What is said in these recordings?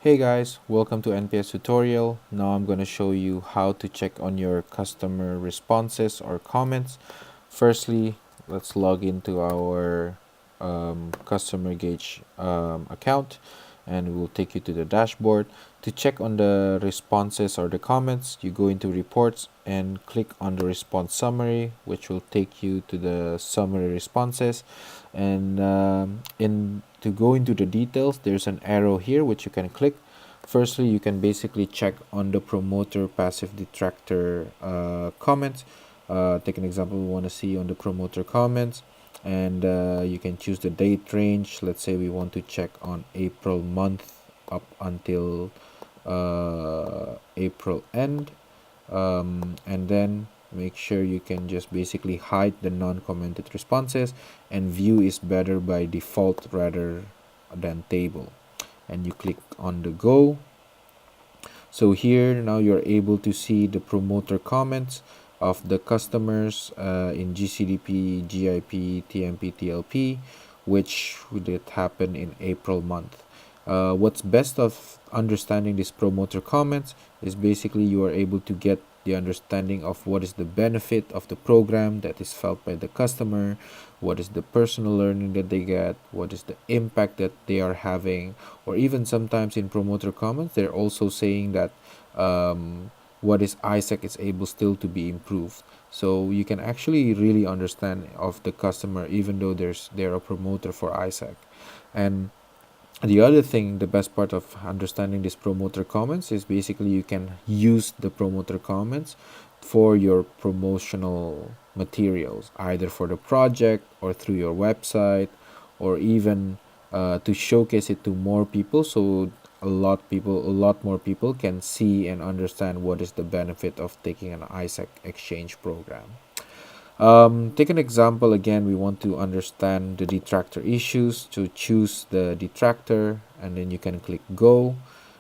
Hey guys, welcome to NPS tutorial. Now I'm going to show you how to check on your customer responses or comments. Firstly, let's log into our customer gauge account and we'll take you to the dashboard. To check on the responses or the comments, you go into reports and click on the response summary, which will take you to the summary responses. And to go into the details, there's an arrow here which you can click. Firstly, you can basically check on the promoter passive detractor comments. Take an example we want to see on the promoter comments, and you can choose the date range. Let's say we want to check on April month up until April end, and then make sure you can just basically hide the non-commented responses, and view is better by default rather than table, and you click on the go. So here now you're able to see the promoter comments of the customers in GCDP, GIP, TMP, TLP, which did happen in April month. What's best of understanding these promoter comments is basically you are able to get the understanding of what is the benefit of the program that is felt by the customer, what is the personal learning that they get, what is the impact that they are having, or even sometimes in promoter comments they're also saying that what is ISAC is able still to be improved. So you can actually really understand of the customer even though they're a promoter for ISAC. And the other thing, the best part of understanding these promoter comments is basically you can use the promoter comments for your promotional materials, either for the project or through your website, or even to showcase it to more people, so a lot more people can see and understand what is the benefit of taking an ISAC exchange program. Take an example again. We want to understand the detractor issues. To choose the detractor, and then you can click go.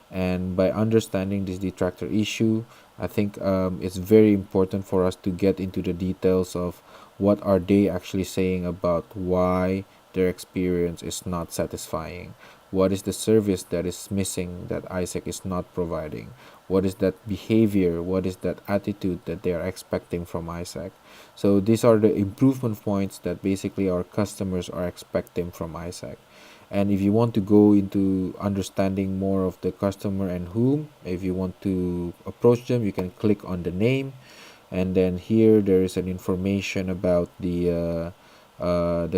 And by understanding this detractor issue, I think it's very important for us to get into the details of what are they actually saying about why their experience is not satisfying. What is the service that is missing that ISAC is not providing? What is that behavior? What is that attitude that they are expecting from ISAC? So these are the improvement points that basically our customers are expecting from ISAC. And if you want to go into understanding more of the customer and whom, if you want to approach them, you can click on the name, and then here there is an information about the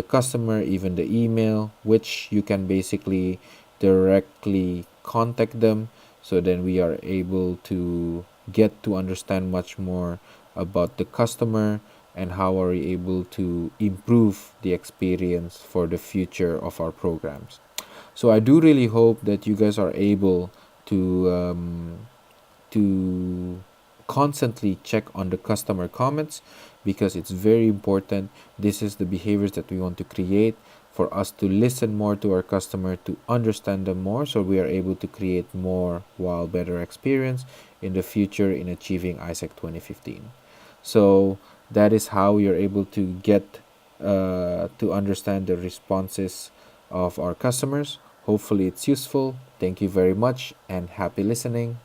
customer, even the email, which you can basically directly contact them. So then we are able to get to understand much more about the customer and how are we able to improve the experience for the future of our programs. So I do really hope that you guys are able to constantly check on the customer comments, because it's very important. This is the behaviors that we want to create for us to listen more to our customer, to understand them more, so we are able to create more while better experience in the future in achieving ISAC 2015. So that is how you're able to get to understand the responses of our customers. Hopefully it's useful. Thank you very much and happy listening.